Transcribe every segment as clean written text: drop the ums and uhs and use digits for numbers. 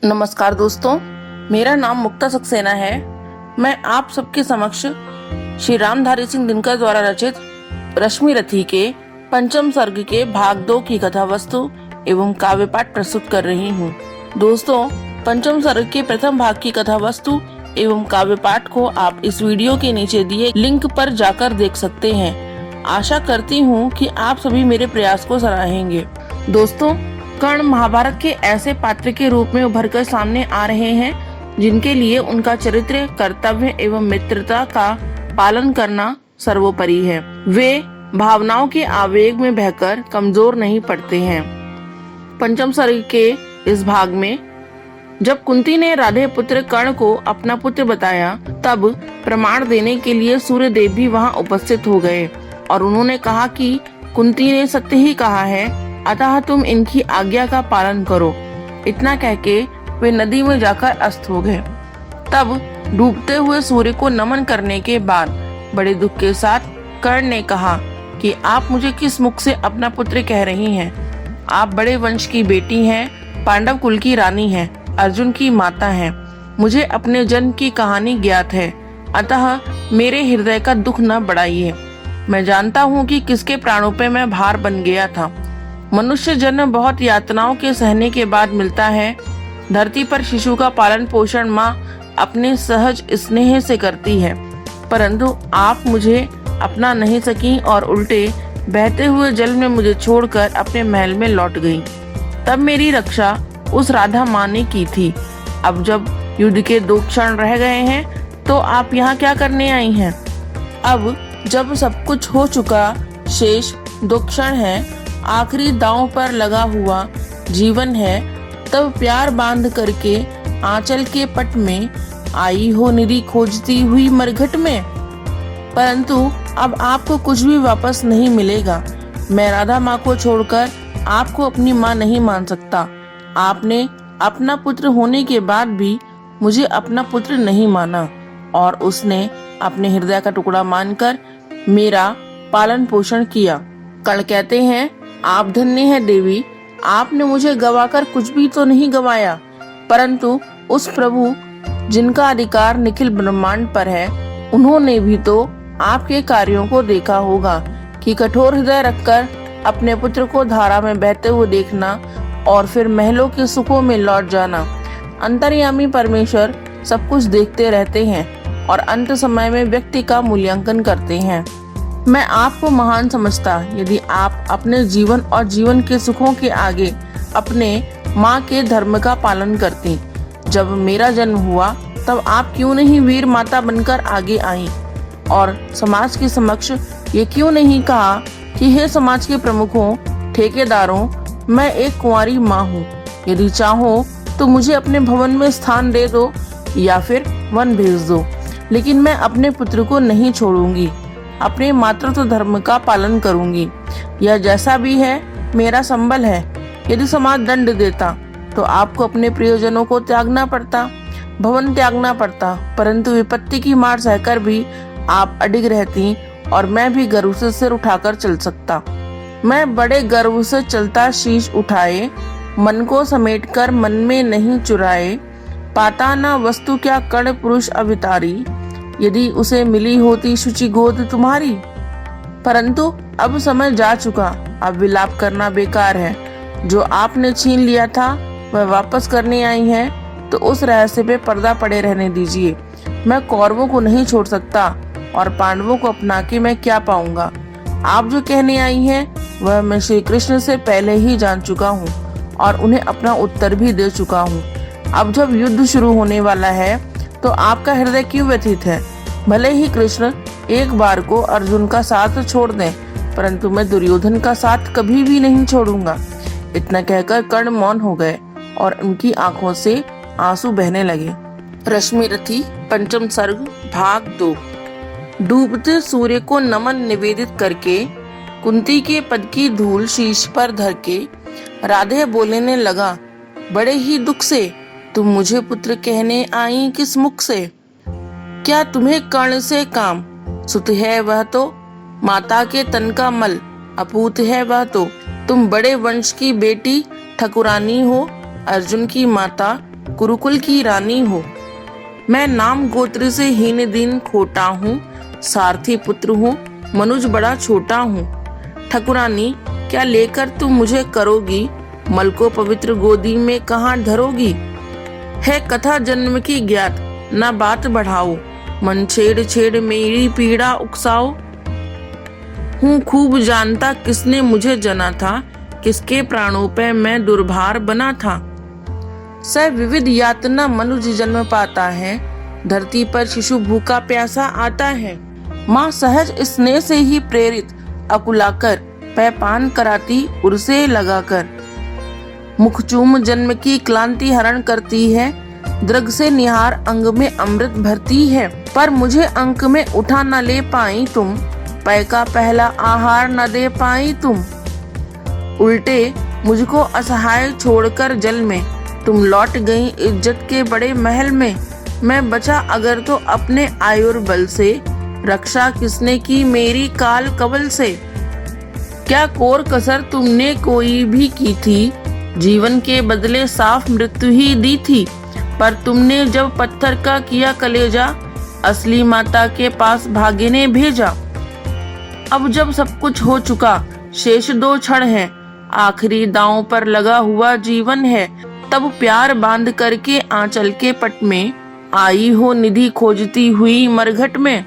नमस्कार दोस्तों, मेरा नाम मुक्ता सक्सेना है। मैं आप सबके समक्ष श्री रामधारी सिंह दिनकर द्वारा रचित रश्मि रथी के पंचम सर्ग के भाग 2 की कथा वस्तु एवं काव्य पाठ प्रस्तुत कर रही हूँ। दोस्तों, पंचम सर्ग के प्रथम भाग की कथा वस्तु एवं काव्य पाठ को आप इस वीडियो के नीचे दिए लिंक पर जाकर देख सकते हैं। आशा करती हूँ कि आप सभी मेरे प्रयास को सराहेंगे। दोस्तों, कर्ण महाभारत के ऐसे पात्र के रूप में उभरकर सामने आ रहे हैं जिनके लिए उनका चरित्र, कर्तव्य एवं मित्रता का पालन करना सर्वोपरि है। वे भावनाओं के आवेग में बहकर कमजोर नहीं पड़ते हैं। पंचम सर्ग के इस भाग में जब कुंती ने राधे पुत्र कर्ण को अपना पुत्र बताया, तब प्रमाण देने के लिए सूर्य देव भी वहां उपस्थित हो गए और उन्होंने कहा कि कुंती ने सत्य ही कहा है, अतः तुम इनकी आज्ञा का पालन करो। इतना कहके वे नदी में जाकर अस्त हो गए। तब डूबते हुए सूर्य को नमन करने के बाद बड़े दुख के साथ कर्ण ने कहा कि आप मुझे किस मुख से अपना पुत्र कह रही हैं? आप बड़े वंश की बेटी हैं, पांडव कुल की रानी हैं, अर्जुन की माता हैं। मुझे अपने जन्म की कहानी ज्ञात है, अतः मेरे हृदय का दुख न बढ़ाइए। मैं जानता हूँ कि किसके प्राणों पे मैं भार बन गया था। मनुष्य जन्म बहुत यातनाओं के सहने के बाद मिलता है। धरती पर शिशु का पालन पोषण माँ अपने सहज स्नेह से करती है, परंतु आप मुझे अपना नहीं सकी और उल्टे बहते हुए जल में मुझे छोड़कर अपने महल में लौट गई। तब मेरी रक्षा उस राधा माँ ने की थी। अब जब युद्ध के 2 क्षण रह गए हैं तो आप यहाँ क्या करने आई हैं? अब जब सब कुछ हो चुका, शेष 2 क्षण है, आखिरी दांव पर लगा हुआ जीवन है, तब प्यार बांध करके आंचल के पट में आई हो निरी खोजती हुई मरघट में। परंतु अब आपको कुछ भी वापस नहीं मिलेगा। मैं राधा माँ को छोड़कर आपको अपनी माँ नहीं मान सकता। आपने अपना पुत्र होने के बाद भी मुझे अपना पुत्र नहीं माना और उसने अपने हृदय का टुकड़ा मानकर मेरा पालन पोषण किया। कर्ण कहते हैं, आप धन्य है देवी, आपने मुझे गवाकर कुछ भी तो नहीं गवाया, परंतु उस प्रभु जिनका अधिकार निखिल ब्रह्मांड पर है, उन्होंने भी तो आपके कार्यों को देखा होगा कि कठोर हृदय रखकर अपने पुत्र को धारा में बहते हुए देखना और फिर महलों के सुखों में लौट जाना। अंतर्यामी परमेश्वर सब कुछ देखते रहते हैं और अंत समय में व्यक्ति का मूल्यांकन करते हैं। मैं आपको महान समझता यदि आप अपने जीवन और जीवन के सुखों के आगे अपने माँ के धर्म का पालन करती। जब मेरा जन्म हुआ तब आप क्यों नहीं वीर माता बनकर आगे आईं और समाज के समक्ष ये क्यों नहीं कहा कि हे समाज के प्रमुखों, ठेकेदारों, मैं एक कुंवारी माँ हूँ। यदि चाहो तो मुझे अपने भवन में स्थान दे दो या फिर वन भेज दो, लेकिन मैं अपने पुत्र को नहीं छोड़ूंगी। अपने मातृत्व धर्म का पालन करूंगी। यह जैसा भी है मेरा संबल है। यदि समाज दंड देता तो आपको अपने प्रियजनों को त्यागना पड़ता, भवन त्यागना पड़ता, परंतु विपत्ति की मार सहकर भी आप अडिग रहती और मैं भी गर्व से सिर उठाकर चल सकता। मैं बड़े गर्व से चलता, शीश उठाए, मन को समेटकर मन में नहीं चुराए। पाता ना वस्तु क्या कर्ण पुरुष अवितारी, यदि उसे मिली होती शुचि गोद तुम्हारी। परंतु अब समय जा चुका, अब विलाप करना बेकार है। जो आपने छीन लिया था वह वापस करने आई है, तो उस रहस्य पे पर्दा पड़े रहने दीजिए। मैं कौरवों को नहीं छोड़ सकता और पांडवों को अपना के मैं क्या पाऊंगा। आप जो कहने आई हैं वह मैं श्री कृष्ण से पहले ही जान चुका हूँ और उन्हें अपना उत्तर भी दे चुका हूँ। अब जब युद्ध शुरू होने वाला है तो आपका हृदय क्यों व्यथित है? भले ही कृष्ण एक बार को अर्जुन का साथ छोड़ दें, परंतु मैं दुर्योधन का साथ कभी भी नहीं छोड़ूंगा। इतना कहकर कर्ण मौन हो गए और उनकी आंखों से आंसू बहने लगे। रश्मि रथी पंचम सर्ग भाग 2। डूबते सूर्य को नमन निवेदित करके कुंती के पद की धूल शीश पर धर के राधे बोलने लगा, बड़े ही दुख से तुम मुझे पुत्र कहने आई किस मुख से? क्या तुम्हें कर्ण से काम? सुत है वह तो माता के तन का मल, अपूत है वह तो तुम बड़े वंश की बेटी ठकुरानी हो। अर्जुन की माता कुरुकुल की रानी हो। मैं नाम गोत्र से हीन दिन खोटा हूँ, सारथी पुत्र हूँ, मनुज बड़ा छोटा हूँ। ठकुरानी क्या लेकर तुम मुझे करोगी, मल को पवित्र गोदी में कहाँ धरोगी। है कथा जन्म की ज्ञात, न बात बढ़ाओ, मन छेड़ छेड़ मेरी पीड़ा उकसाओ। हूँ खूब जानता किसने मुझे जना था, किसके प्राणों पे मैं दुर्भार बना था। स विविध यातना मनुज जन्म पाता है, धरती पर शिशु भूखा प्यासा आता है। माँ सहज स्नेह से ही प्रेरित अकुलाकर पैपान कराती उर्से लगाकर। मुखचूम जन्म की क्लांति हरण करती है, दृग से निहार अंग में अमृत भरती है। पर मुझे अंक में उठा न ले पाई तुम, पै का पहला आहार न दे पाई तुम। उल्टे मुझको असहाय छोड़कर जल में, तुम लौट गई इज्जत के बड़े महल में। मैं बचा अगर तो अपने आयुर्बल से, रक्षा किसने की मेरी काल कवल से। क्या कोर कसर तुमने कोई भी की थी, जीवन के बदले साफ मृत्यु ही दी थी। पर तुमने जब पत्थर का किया कलेजा, असली माता के पास भाग्य ने भेजा। अब जब सब कुछ हो चुका, शेष 2 क्षण है, आखिरी दांव पर लगा हुआ जीवन है। तब प्यार बांध करके आंचल के पट में, आई हो निधि खोजती हुई मरघट में।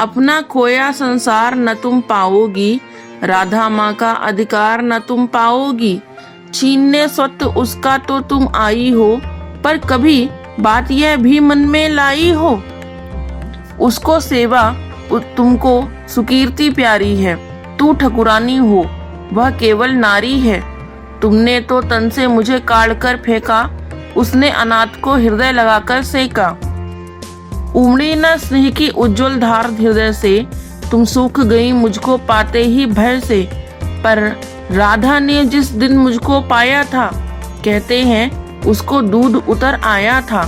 अपना खोया संसार न तुम पाओगी, राधा माँ का अधिकार न तुम पाओगी। छीनने स्वत उसका तो तुम आई हो, पर कभी बात यह भी मन में लाई हो। उसको सेवा तुमको सुकीर्ति प्यारी है, तू ठकुरानी हो, वह केवल नारी है। तुमने तो तन से मुझे काढ़ कर फेंका, उसने अनाथ को हृदय लगाकर सेका। उमड़ी न स्नेह की उज्जवल धार हृदय से, तुम सूख गई मुझको पाते ही भय से। पर राधा ने जिस दिन मुझको पाया था, कहते हैं उसको दूध उतर आया था।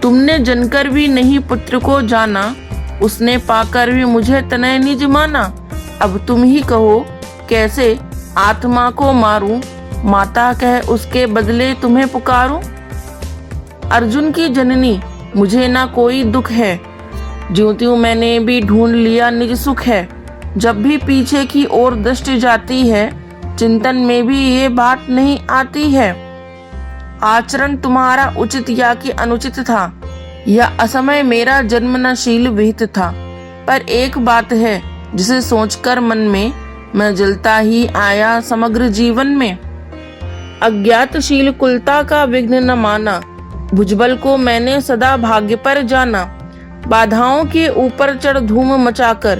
तुमने जनकर भी नहीं पुत्र को जाना, उसने पाकर भी मुझे तनय निज माना। अब तुम ही कहो कैसे आत्मा को मारूं, माता कह उसके बदले तुम्हें पुकारूं। अर्जुन की जननी मुझे ना कोई दुख है, ज्यों त्यों मैंने भी ढूंढ लिया निज सुख है। जब भी पीछे की ओर दृष्टि जाती है, चिंतन में भी ये बात नहीं आती है। आचरण तुम्हारा उचित या कि अनुचित था, या असमय मेरा जन्मनशील विहित था। पर एक बात है जिसे सोचकर मन में मैं जलता ही आया समग्र जीवन में। अज्ञातशील कुलता का विघ्न न माना, भुजबल को मैंने सदा भाग्य पर जाना। बाधाओं के ऊपर चढ़ धूम मचाकर,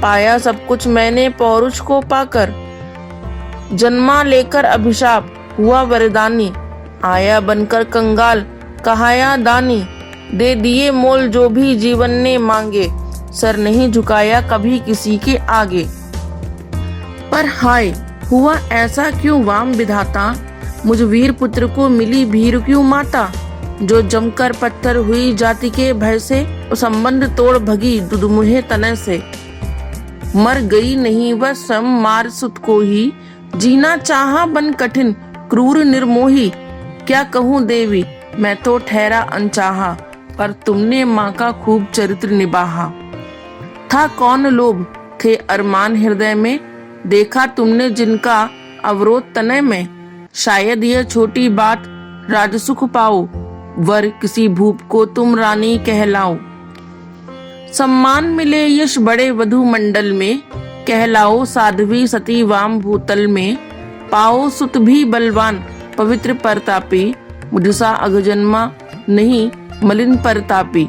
पाया सब कुछ मैंने पौरुष को पाकर। जन्मा लेकर अभिशाप हुआ वरदानी, आया बनकर कंगाल कहाया दानी। दे दिए मोल जो भी जीवन ने मांगे, सर नहीं झुकाया कभी किसी के आगे। पर हाय हुआ ऐसा क्यों वाम विधाता, मुझ वीर पुत्र को मिली भीर क्यों माता। जो जमकर पत्थर हुई जाति के भय से, संबंध तोड़ भगी दुदमुहे तनय से। मर गई नहीं वह स्वयं मार सुत को ही, जीना चाहा बन कठिन क्रूर निर्मोही। क्या कहूँ देवी मैं तो ठहरा अनचाहा, पर तुमने माँ का खूब चरित्र निभाहा। था कौन लोभ थे अरमान हृदय में, देखा तुमने जिनका अवरोध तनय में। शायद यह छोटी बात राजसुख पाओ, वर किसी भूप को तुम रानी कहलाओ। सम्मान मिले यश बड़े वधु मंडल में, कहलाओ साध्वी सती वाम भूतल में। पाओ सुत भी बलवान पवित्र परतापी, मुझसा अगजन्मा नहीं मलिन परतापी।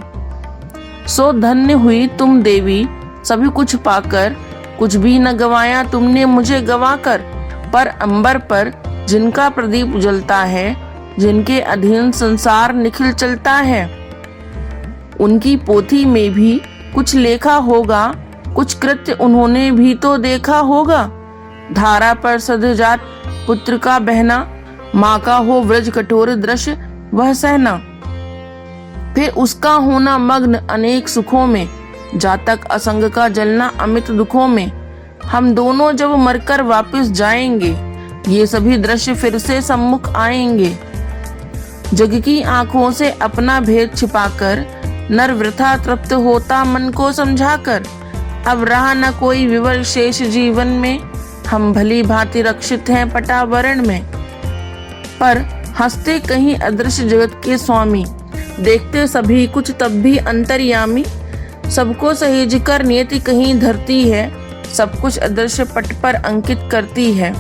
सो धन्य हुई तुम देवी सभी कुछ पाकर, कुछ भी न गवाया तुमने मुझे गवाकर। पर अंबर पर जिनका प्रदीप जलता है, जिनके अधीन संसार निखिल चलता है, उनकी पोथी में भी कुछ लेखा होगा, कुछ कृत्य उन्होंने भी तो देखा होगा। धारा पर सधजात पुत्र का बहना, माँ का हो व्रज कठोर दृश्य वह सहना। फिर उसका होना मग्न अनेक सुखों में, जातक असंग का जलना अमित दुखों में। हम दोनों जब मरकर वापस जाएंगे, ये सभी दृश्य फिर से सम्मुख आएंगे। जग की आंखों से अपना भेद छिपाकर नर वृथा तृप्त होता मन को समझाकर। अब रहा न कोई विवर शेष जीवन में, हम भली भांति रक्षित हैं पटावरण में। पर हंसते कहीं अदृश्य जगत के स्वामी, देखते सभी कुछ तब भी अंतर्यामी। सबको सहेज कर नियति कहीं धरती है, सब कुछ अदृश्य पट पर अंकित करती है।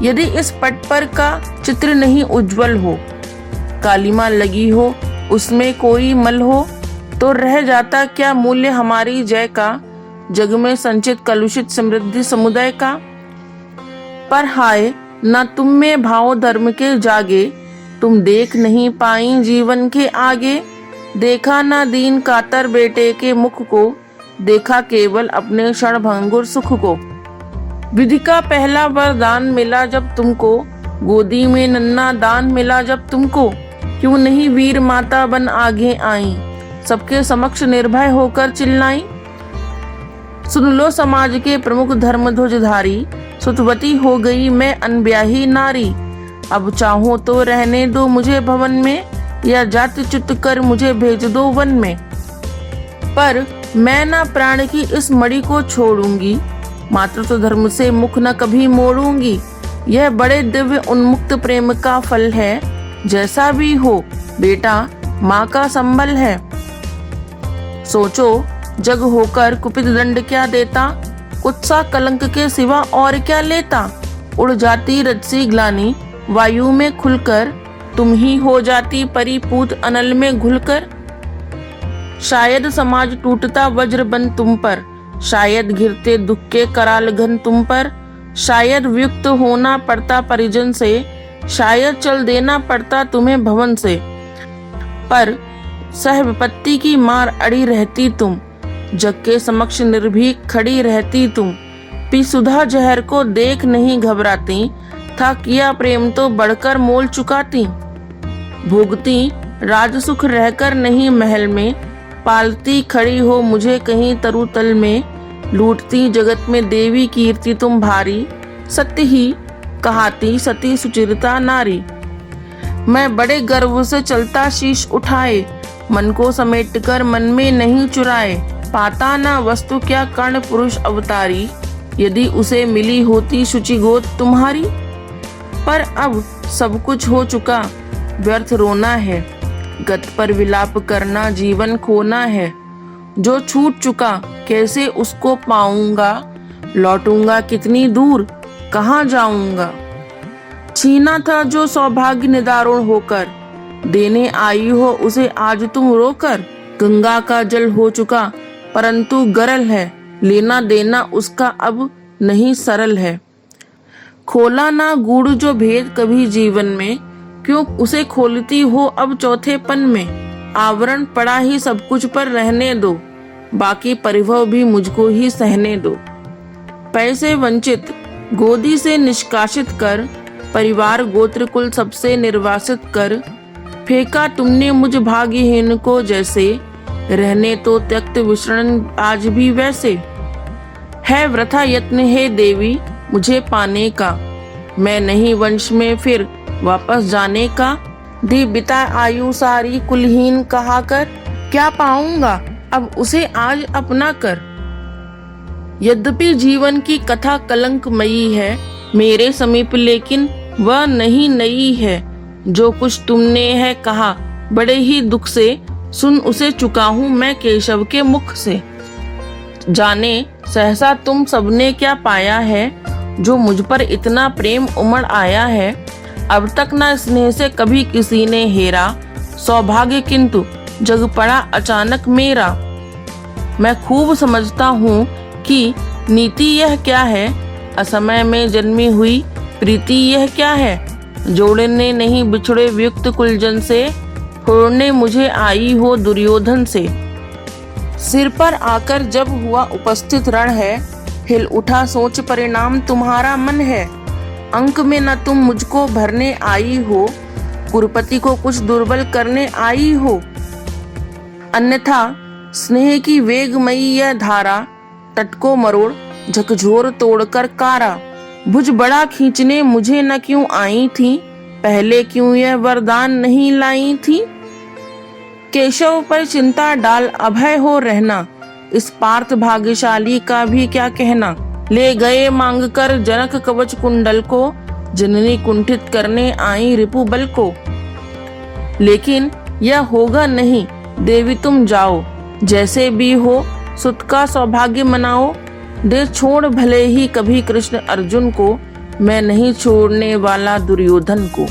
यदि इस पट पर का चित्र नहीं उज्जवल हो, कालिमा लगी हो उसमें कोई मल हो, तो रह जाता क्या मूल्य हमारी जय का, जग में संचित कलुषित समृद्धि समुदाय का। पर हाय न तुम में भाव धर्म के जागे, तुम देख नहीं पाई जीवन के आगे। देखा ना दीन कातर बेटे के मुख को, देखा केवल अपने क्षणभंगुर सुख को। विधि का पहला वरदान मिला जब तुमको, गोदी में नन्ना दान मिला जब तुमको। क्यों नहीं वीर माता बन आगे आई, सबके समक्ष निर्भय होकर चिल्लाई। सुन लो समाज के प्रमुख धर्म ध्वजधारी, सुतवती हो गई मैं अनब्याही नारी। अब चाहो तो रहने दो मुझे भवन में, या जाति च्युत कर मुझे भेज दो वन में। पर मैं ना प्राण की इस मणि को छोड़ूंगी, मातृत्व धर्म से मुख न कभी मोड़ूंगी। यह बड़े दिव्य उन्मुक्त प्रेम का फल है, जैसा भी हो बेटा माँ का संबल है। सोचो जग होकर कुपित दंड क्या देता, कुत्सा कलंक के सिवा और क्या लेता। उड़ जाती रजसी ग्लानि वायु में खुलकर, तुम ही हो जाती परिपूत अनल में घुलकर। शायद समाज टूटता वज्र बन तुम पर, शायद घिरते दुख के कराल घन तुम पर। शायद वियुक्त होना पड़ता परिजन से, शायद चल देना पड़ता तुम्हें भवन से। पर सह विपत्ति की मार अड़ी रहती तुम, जग के समक्ष निर्भीक खड़ी रहती तुम। पी सुधा जहर को देख नहीं घबराती, था किया प्रेम तो बढ़कर मोल चुकाती। भोगती राज सुख रहकर नहीं महल में, पालती खड़ी हो मुझे कहीं तरुतल में। लूटती जगत में देवी कीर्ति तुम भारी, सत्य ही कहाती सती सुचिरता नारी। मैं बड़े गर्व से चलता शीश उठाए, मन को समेटकर मन में नहीं चुराए। पाता ना वस्तु क्या कर्ण पुरुष अवतारी, यदि उसे मिली होती शुचि गोद तुम्हारी। पर अब सब कुछ हो चुका व्यर्थ रोना है, गत पर विलाप करना जीवन खोना है। जो छूट चुका कैसे उसको पाऊंगा, लौटूंगा कितनी दूर कहाँ जाऊंगा। छीना था जो सौभाग्य निदारुण होकर, देने आई हो उसे आज तुम रोकर। गंगा का जल हो चुका परंतु गरल है, लेना देना उसका अब नहीं सरल है। खोला ना गूढ़ जो भेद कभी जीवन में, क्यों उसे खोलती हो अब चौथेपन में। आवरण पड़ा ही सब कुछ पर रहने दो, बाकी परिभव भी मुझको ही सहने दो। पैसे वंचित गोदी से निष्कासित कर, परिवार गोत्र कुल सबसे निर्वासित कर। फेंका तुमने मुझ भाग्यहीन को जैसे, रहने तो त्यक्त विसरण आज भी वैसे। है वृथा यत्न हे देवी मुझे पाने का, मैं नहीं वंश में फिर वापस जाने का। दी बिता आयु सारी कुलहीन कहा कर, क्या पाऊंगा अब उसे आज अपना कर। यद्यपि जीवन की कथा कलंकमयी है मेरे समीप, लेकिन वह नहीं नई है। जो कुछ तुमने है कहा बड़े ही दुख से, सुन उसे चुका हूँ मैं केशव के मुख से। जाने सहसा तुम सबने क्या पाया है, जो मुझ पर इतना प्रेम उमड़ आया है। अब तक न स्नेह से कभी किसी ने हेरा, सौभाग्य किंतु जग पड़ा अचानक मेरा। मैं खूब समझता हूँ कि नीति यह क्या है, असमय में जन्मी हुई प्रीति यह क्या है। जोड़ने नहीं बिछड़े वियुक्त कुलजन से, होड़ने मुझे आई हो दुर्योधन से। सिर पर आकर जब हुआ उपस्थित रण है, हिल उठा सोच परिणाम तुम्हारा मन है। अंक में न तुम मुझको भरने आई हो, कुरुपति को कुछ दुर्बल करने आई हो। अन्यथा स्नेह की वेगमयी यह धारा, तट को मरोड़ झकझोर तोड़कर कारा। भुज बड़ा खींचने मुझे न क्यों आई थी, पहले क्यों यह वरदान नहीं लाई थी। केशव पर चिंता डाल अभय हो रहना, इस पार्थ भाग्यशाली का भी क्या कहना। ले गए मांग कर जनक कवच कुंडल को, जननी कुंठित करने आई रिपुबल को। लेकिन यह होगा नहीं, देवी तुम जाओ, जैसे भी हो सुत का सौभाग्य मनाओ। दे छोड़ भले ही कभी कृष्ण अर्जुन को, मैं नहीं छोड़ने वाला दुर्योधन को।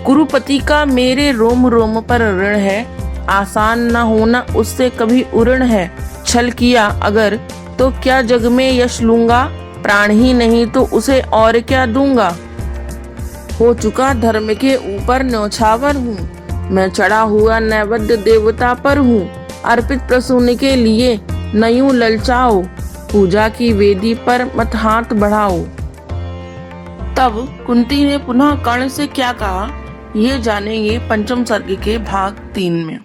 कुरुपति का मेरे रोम रोम पर ऋण है, आसान न होना उससे कभी उऋण है। छल किया अगर तो क्या जग में यश लूंगा, प्राण ही नहीं तो उसे और क्या दूंगा। हो चुका धर्म के ऊपर न्यौछावर हूँ, मैं चढ़ा हुआ नैवेद्य देवता पर हूँ। अर्पित प्रसून के लिए न यूं ललचाओ, पूजा की वेदी पर मत हाथ बढ़ाओ। तब कुंती ने पुनः कर्ण से क्या कहा, ये जानेंगे पंचम सर्ग के भाग 3 में।